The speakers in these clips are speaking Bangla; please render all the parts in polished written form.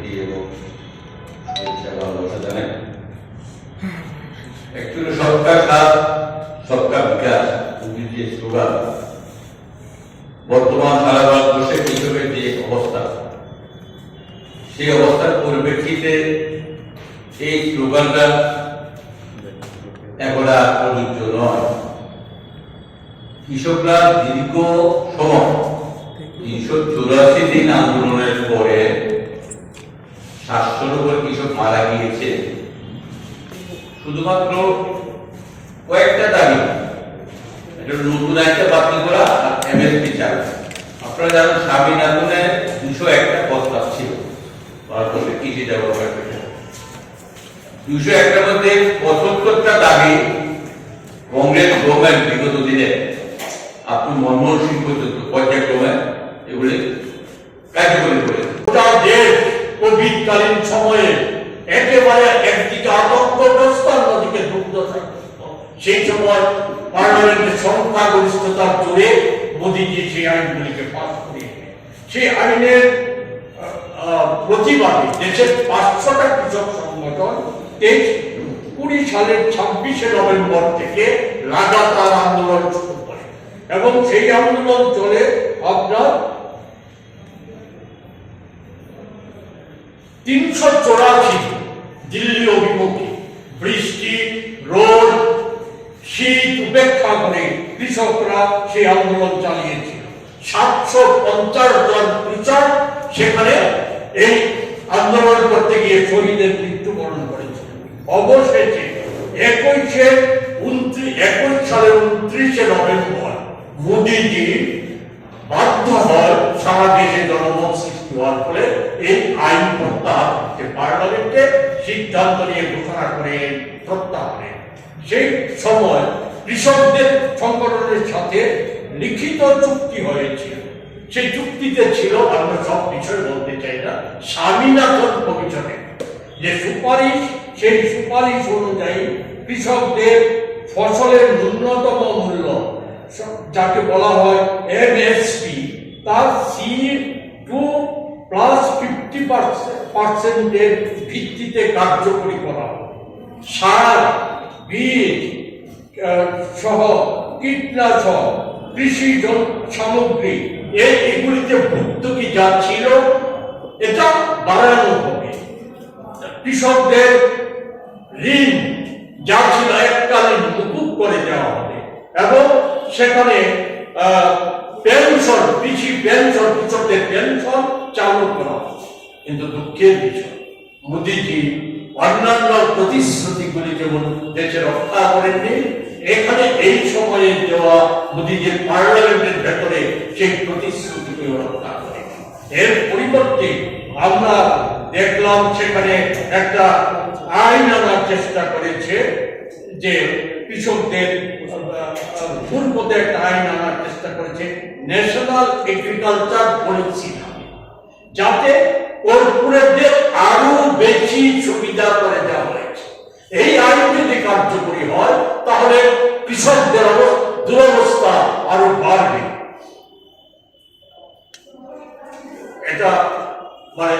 প্রীতি এবং শুভেচ্ছা ভালোবাসা জানাই। একচুয়ালি সবকা সাথ সবকা বিকাশ যে স্লোগান বর্তমান সারা ভারতবর্ষে কৃষকের যে অবস্থা, সেই অবস্থার পরিপ্রেক্ষিতে এই স্লোগানটা এখন আর প্রযোজ্য নয়। কৃষকরা দীর্ঘ সময় ৩৮৪ দিন আন্দোলনের পরে ৭০০ উপর কৃষক মারা গিয়েছে শুধুমাত্র কয়েকটা দাবি, নতুন একটা বাতিল করা আর এমএসপি চালু। আপনারা জানেন স্বামীনাথনে ২০১টা প্রস্তাব ছিল ভারতবর্ষের কৃষি ডেভেলপমেন্ট, ২০১টার মধ্যে ৭৫টা দাবি কংগ্রেস গভর্নমেন্ট বিগত দিনে আপনি মনমোহন সিং পর্যন্ত পর্যায়ক্রমে এগুলি কার্যকরী করে। দেশ কোভিডকালীন সময়ে একেবারে একদিকে আতঙ্কগ্রস্ত, অন্যদিকে দুর্দশাগ্রস্ত। সেই সময় পার্লামেন্টের সংখ্যাগরিষ্ঠতার জোরে মোদীজি সেই আইনগুলিকে পাস করিয়ে সেই আইনের প্রতিবাদে দেশের ৫০০টা কৃষক সংগঠন ২০ সালের ২৬শে নভেম্বর থেকে লাগাতার আন্দোলন শুরু করে এবং সেই আন্দোলন চলে আপনার ৩৮৪ দিল্লি অভিমুখী। বৃষ্টি, রোদ, শীত উপেক্ষা করে কৃষকরা সেই আন্দোলন চালিয়েছিল। ৭৫০ জন কৃষক সেখানে এই আন্দোলন করতে গিয়ে শহীদের মৃত্যুবরণ করেছিল। অবশেষে ২১ সালের ২৯শে নভেম্বর মোদীজি বাধ্য হয় সারা দেশে জনমত সৃষ্টি হওয়ার ফলে এই আইন প্রত্যাহার করতে পার্লামেন্টে সিদ্ধান্ত নিয়ে ঘোষণা করে প্রত্যাহারে। সেই সময় কৃষকদের সংগঠনের সাথে লিখিত চুক্তি হয়েছিল। সেই চুক্তিতে ছিল, আমরা সব বিষয় বলতে চাই না, স্বামীনাথন কমিশনের যে সুপারিশ, সেই সুপারিশ অনুযায়ী কৃষকদের ফসলের ন্যূনতম মূল্য যাকে বলা হয় এমএসপি, তার C2 প্লাস 50% ভিত্তিতে কার্যকরী করা হবে। সার, বীজ সহ কীটনাশক, কৃষি সামগ্রী এগুলিতে ভর্তুকি যা ছিল এটা বাড়ানো হবে। কৃষকদের ঋণ যা ছিল এককালীন মুকুব করে দেওয়া হবে এবং সেখানে পেনশন, কৃষি পেনশন, কৃষকদের পেনশন চালু করা হবে। কিন্তু দুঃখের বিষয়, মোদীজি অন্যান্য প্রতিশ্রুতিগুলি যেমন দেশে রক্ষা করেননি, এখানে এই সময়ে দেওয়া মোদীজির পার্লামেন্টের ভেতরে সেই প্রতিশ্রুতিগুলি রক্ষা করে। এর পরিবর্তে আমরা দেখলাম সেখানে একটা আইন আনার চেষ্টা করেছে, যে কৃষকদের পূর্বতে একটা আইন আনার চেষ্টা করেছে ন্যাশনাল এগ্রিকালচার পলিসি, যাতে কর্পোরেটদের আরো বেশি সুবিধা করে দেওয়া হয়েছে। এই আইন যদি কার্যকরী হয় তাহলে কৃষকদের দুরবস্থা আরো বাড়বে। এটা মানে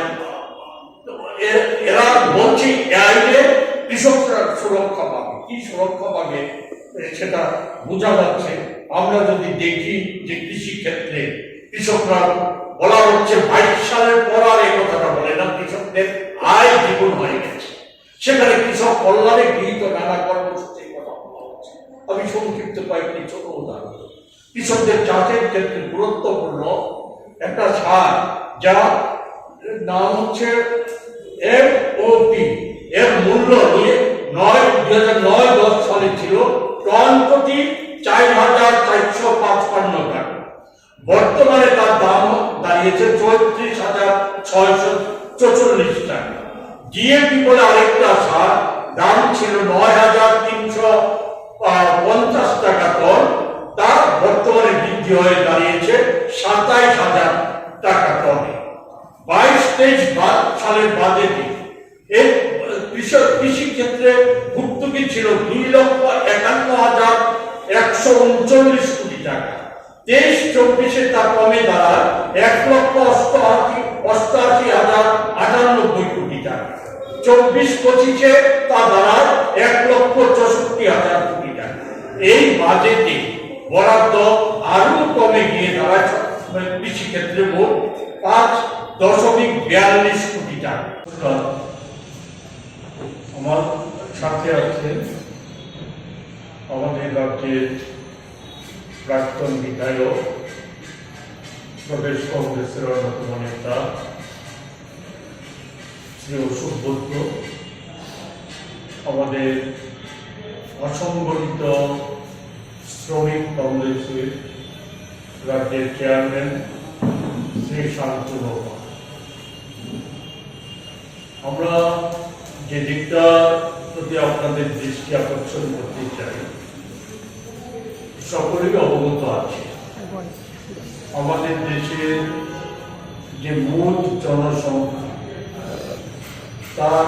এরা বলছে এই আইনে কৃষকরা সুরক্ষা পাবে। কি সুরক্ষা পাবে সেটা বোঝা যাচ্ছে। আমরা যদি দেখি যে কৃষি ক্ষেত্রে কৃষকরা বলা হচ্ছে ২২ সালের পর আর এই কথাটা বলে না, কৃষকদের আয় দ্বিগুণ হয়ে গেছে। সেখানে কৃষক কল্যাণে গৃহীত নানা কর্মসূচির কথা বলা হচ্ছে। আমি সংক্ষিপ্ত কয়েকটি ছোট উদাহরণ। কৃষকদের চাষের ক্ষেত্রে গুরুত্বপূর্ণ একটা সার, যা নাম হচ্ছে MOP, এর মূল্য 2009-10 সালে ছিল টন প্রতি ৪,৪৫৫ টাকা। বর্তমানে তার দাম দাঁড়িয়েছে ৩৪,৬৪৪ টাকা। জিএপি বলে আরেকটা সার, দাম ছিল ৯,৩৫০ টাকা টন, তা বর্তমানে বৃদ্ধি হয়ে দাঁড়িয়েছে ২৭,০০০ টাকা টনে। ২২-২৩ সালের বাজেটে এই কৃষি ক্ষেত্রে ভর্তুকি ছিল ২,৫১,১৩৯ কোটি টাকা। ২৩-২৪ তা কমে দাঁড়ায় ১,৮৮,০৯৮ কোটি টাকা, 24-25-এ তা দাঁড়ায় 1,64,000 কোটি টাকা। এই বাজেটে বরাদ্দ আরো কমে গিয়ে দাঁড়ায় কৃষি ক্ষেত্রে মোট 5.42 কোটি টাকা। আমার সাথে আছে আমাদের রাজ্যের প্রাক্তন বিধায়ক, প্রদেশ কংগ্রেসের অন্যতম নেতা শ্রী সুব্রত, আমাদের অসংগঠিত শ্রমিক কংগ্রেসের রাজ্যের চেয়ারম্যান শ্রী শান্তনু। আমরা যে দিকটার প্রতি আপনাদের দৃষ্টি আকর্ষণ করতে চাই, সকলেই অবগত আছে আমাদের দেশের যে মোট জনসংখ্যা তার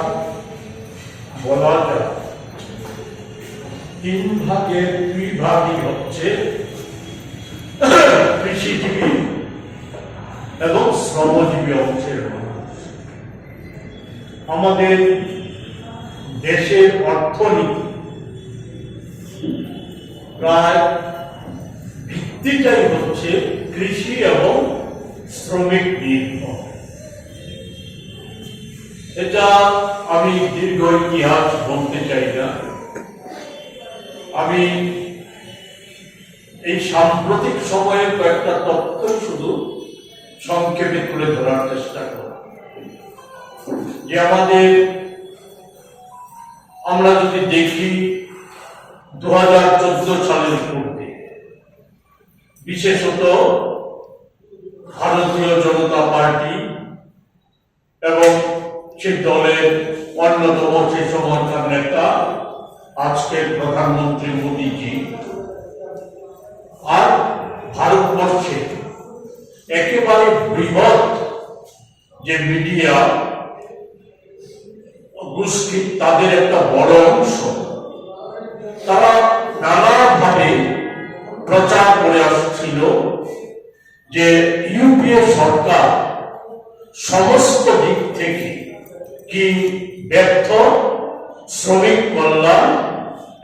বলা যায় 3/2 হচ্ছে কৃষিজীবী এবং শ্রমজীবী অংশের মানুষ। আমাদের দেশের অর্থনীতি প্রায় ভিত্তিটাই হচ্ছে কৃষি এবং শ্রমিক নির্ভর। এটা আমি দীর্ঘ ইতিহাস বলতে চাই না, আমি এই সাম্প্রতিক সময়ের কয়েকটা তথ্য শুধু সংক্ষেপে তুলে ধরার চেষ্টা করব। যে আমরা যদি দেখি 2014 সালের পূর্বে বিশেষত ভারতীয় জনতা পার্টি এবং সেই দলের অন্যতম সেই সময়কার নেতা আজকের প্রধানমন্ত্রী মোদীজি আর ভারতবর্ষে একেবারে বৃহৎ যে মিডিয়া গোষ্ঠী, তাদের একটা বড় অংশ তারা নানাভাবে প্রচার করে আসছিল যে ইউপিএ সরকার সমস্ত দিক থেকে কি ব্যর্থ, শ্রমিক কল্যাণ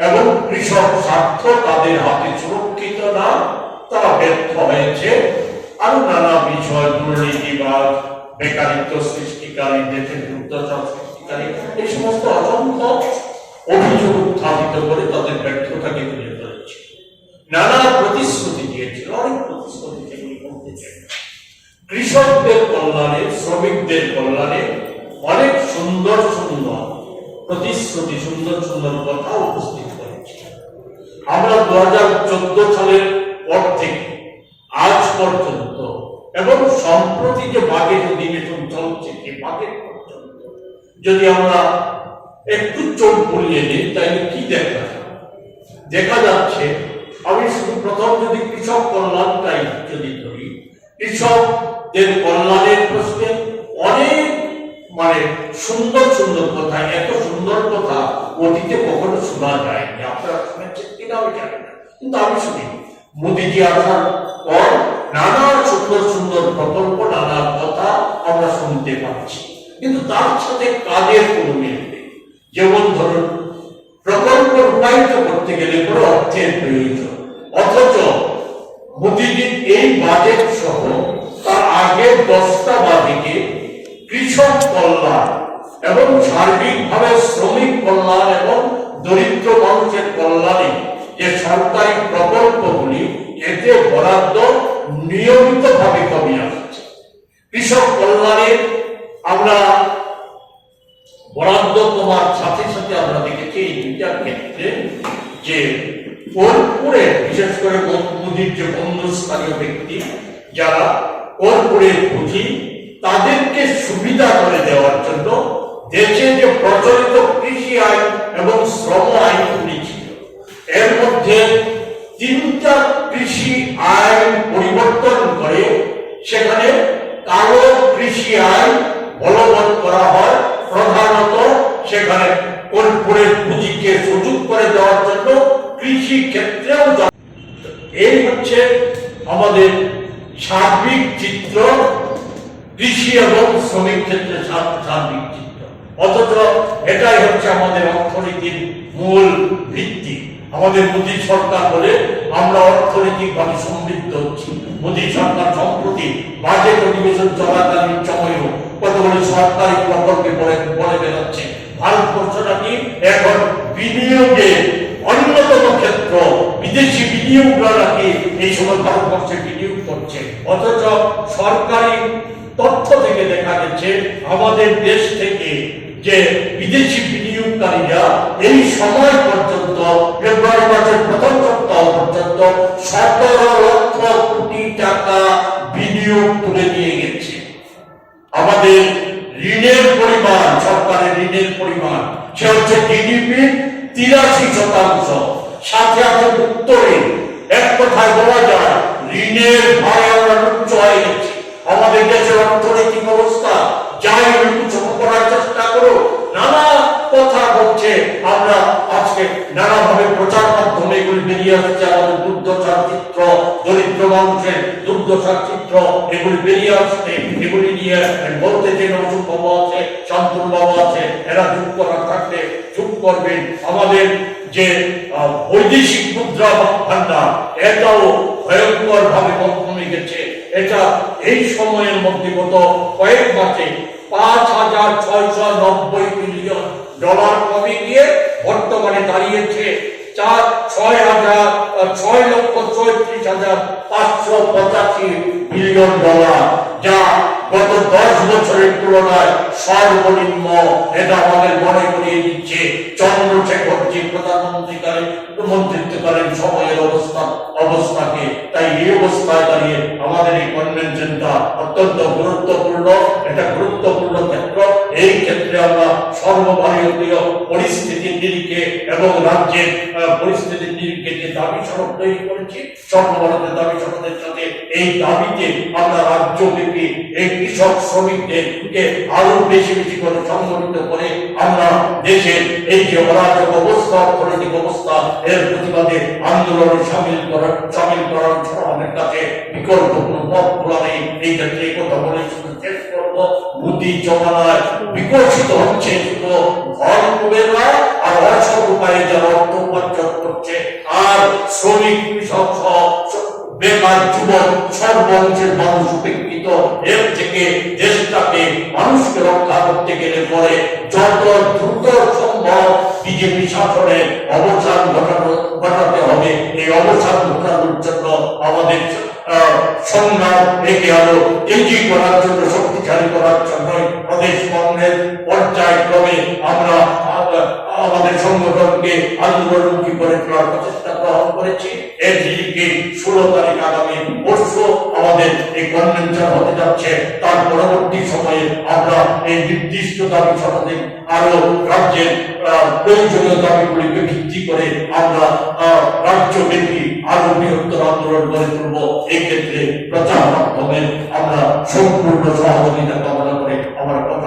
এবং কৃষক স্বার্থ তাদের হাতে সুরক্ষিত না, তারা ব্যর্থ হয়েছে। আরো নানা বিষয়, দুর্নীতিবাদ, বেকারিত্ব সৃষ্টিকারী, দেশের দুর্দশা সৃষ্টিকারী, এই সমস্ত অসংখ্য অভিযোগ উত্থাপিত করে তাদের ব্যর্থতাকে তুলে ধরেছে। নানা প্রতিশ্রুতি দিয়েছিল, অনেক প্রতিশ্রুতি যেগুলি বলতে চাই। কৃষকদের কল্যাণে, শ্রমিকদের কল্যাণে অনেক সুন্দর সুন্দর প্রতিশ্রুতি, সুন্দর সুন্দর কথা উপস্থিত করেছে। আমরা 2014 সালের পর থেকে আজ পর্যন্ত এবং সম্প্রতি যে বাজেট অধিবেশন চলছে, এই বাজেট পর্যন্ত যদি আমরা একটু চোখ বুলিয়ে নিই, তাহলে কি দেখা যাচ্ছে, আমি শুধু প্রথম যদি কৃষক কল্যাণটাই যদি ধরি, কৃষকদের কল্যাণের প্রশ্নে অনেক সুন্দর সুন্দর কথা, এত সুন্দর কথা অতীতে কখনো শোনা যায়নি। আপনারা শুনেছেন কিনা আমি জানি না, কিন্তু আমি শুনি মোদীজি আসার পর নানা সুন্দর সুন্দর প্রকল্প, নানা কথা আমরা শুনতে পাচ্ছি, কিন্তু তার সাথে কাজের কোনো মিল নেই। যেমন ধরুন, প্রকল্প রূপায়িত করতে গেলে কোনো অর্থের প্রয়োজন, অথচ মোদীজির এই বাজেট সহ তার আগের 10টা বাজেটে কৃষক কল্যাণ এবং সার্বিকভাবে শ্রমিক কল্যাণ এবং দরিদ্র মানুষের কল্যাণে যে সরকারি প্রকল্পগুলি, এতে বরাদ্দ নিয়মিতভাবে কমে আসছে। কৃষক কল্যাণে আমরা বরাদ্দ কমার সাথে সাথে আমরা দেখেছি এই দুইটা ক্ষেত্রে যে কর্পোরেট, বিশেষ করে মোদীর যে বন্ধুস্থানীয় ব্যক্তি যারা কর্পোরেট পুঁজি, তাদেরকে সুবিধা করে দেওয়ার জন্য দেশে যে প্রচলিত কৃষি আইন এবং শ্রম আইনগুলি ছিল, এর মধ্যে 3টা কৃষি আইন পরিবর্তন করে সেখানে কালো কৃষি আইন বলবৎ করা হয়। প্রধানত সেখানে কর্পোরেট পুঁজিকে সুযোগ করে দেওয়ার জন্য কৃষি ক্ষেত্রেও। এই হচ্ছে আমাদের সার্বিক চিত্র, কৃষি এবং শ্রমিক ক্ষেত্রে সার্বিক চিত্র। অথচ এটাই হচ্ছে আমাদের অর্থনীতির মূল ভিত্তি। আমাদের মোদী সরকার বলে আমরা অর্থনৈতিকভাবে সমৃদ্ধ হচ্ছি। মোদী সরকার সম্প্রতি বাজেট অধিবেশন চলাকালীন সময়েও কতগুলো সরকারি প্রকল্পে বলে বেরোচ্ছে ভারতবর্ষ নাকি এখন বিনিয়োগের অন্যতম ক্ষেত্র, বিদেশি বিনিয়োগরা নাকি এই সময় ভারতবর্ষে বিনিয়োগ করছে। অথচ সরকারি তথ্য থেকে দেখা গেছে আমাদের দেশ থেকে যে বিদেশি বিনিয়োগকারীরা এই সময় পর্যন্ত ফেব্রুয়ারি মাসের প্রথম সপ্তাহ পর্যন্ত 17 লক্ষ কোটি টাকা বিনিয়োগ তুলে নিয়ে গেছে। আমাদের ঋণের পরিমাণ, সরকারের ঋণের পরিমাণ সে হচ্ছে জিডিপির 83%। সাথে আছে উত্তরে এক কথায় বলা যায় ঋণের ভারে আমরা উচ্চ হয়ে গেছি। আমাদের দেশের অর্থনৈতিক অবস্থা যাই কিছু করার চেষ্টা করো, নানা কথা বলছে। আমরা আজকে নানাভাবে প্রচার মাধ্যমে এগুলি বেরিয়ে আসছে, আমাদের দুর্দশার চিত্র, দরিদ্র মানুষের দুর্দশার চিত্র এগুলি বেরিয়ে আসছে। এগুলি নিয়ে বলতে যে নজরুল বাবা আছে, শান্তনু বাবা আছে, এরা চুপ করার থাকলে চুপ করবেন। আমাদের যে বৈদেশিক মুদ্রা ভান্ডার এটাও ভয়ঙ্কর ভাবে কমে গেছে। এটা এই সময়ের মধ্যে গত কয়েক মাসে 5,690 বিলিয়ন ডলার কমে গিয়ে বর্তমানে দাঁড়িয়েছে 6,34,585 বিলিয়ন ডলার, যা গত 10 বছরের তুলনায় সর্বনিম্ন। এটা আমাদের মনে করিয়ে দিচ্ছে চন্দ্রশেখরজি মন্ত্রিত্বকালীন সময়ের অবস্থাকে। তাই এই অবস্থায় দাঁড়িয়ে আমাদের এই কনভেনশনটা অত্যন্ত গুরুত্বপূর্ণ। এটা গুরুত্বপূর্ণ ক্ষেত্র। এই ক্ষেত্রে আমরা সর্বভারতীয় পরিস্থিতির নিরিখে এবং রাজ্যের পরিস্থিতির নিরিখে যে দাবি সনদ তৈরি করেছি, সর্বভারতের দাবি সনদের সাথে এই দাবিতে আমরা রাজ্যব্যাপী এই কৃষক শ্রমিকদেরকে আরো বেশি বেশি করে সংগঠিত করে আমরা দেশের এই যে অরাজক অবস্থা, অর্থনৈতিক অবস্থা, এর প্রতিবাদে আন্দোলনে সামিল করার আমাদের কাছে বিকল্প কোনো পথ খোলা নেই। এই ক্ষেত্রে কথা বলে শেষ করবো, মোদী জমানায় বিকশিত হচ্ছে শুধু ধন কুবেররা আর অসৎ উপায়ে যারা অর্থ উপার্জন করছে, আর শ্রমিক কৃষক বেকার যুবক সর্বংশের মানুষ উপেক্ষিত। এর থেকে দেশটাকে মানুষকে রক্ষা করতে গেলে পরে যত দ্রুত সম্ভব বিজেপি শাসনের অবসান ঘটাতে হবে। এই অবসান ঘটানোর জন্য আমাদের সংগ্রাম একে আরো তেজি করার জন্য, শক্তিশালী করার জন্য প্রদেশ কংগ্রেস পর্যায়ক্রমে আমরা আমাদের সংগঠনকে আন্দোলনমুখী করে তোলার প্রচেষ্টা গ্রহণ করেছি। এর দিকে 16 তারিখ আগামী পরশু আমাদের এই কনভেনশন হতে যাচ্ছে। তার পরবর্তী সময়ে আমরা এই নির্দিষ্ট দাবি সনদে আরো রাজ্যের প্রয়োজনীয় দাবিগুলিকে ভিত্তি করে আমরা রাজ্যব্যাপী আরো বৃহত্তর আন্দোলন গড়ে তুলব। এই ক্ষেত্রে প্রচার মাধ্যমে আমরা সম্পূর্ণ সহযোগিতা কামনা করে আমার কথা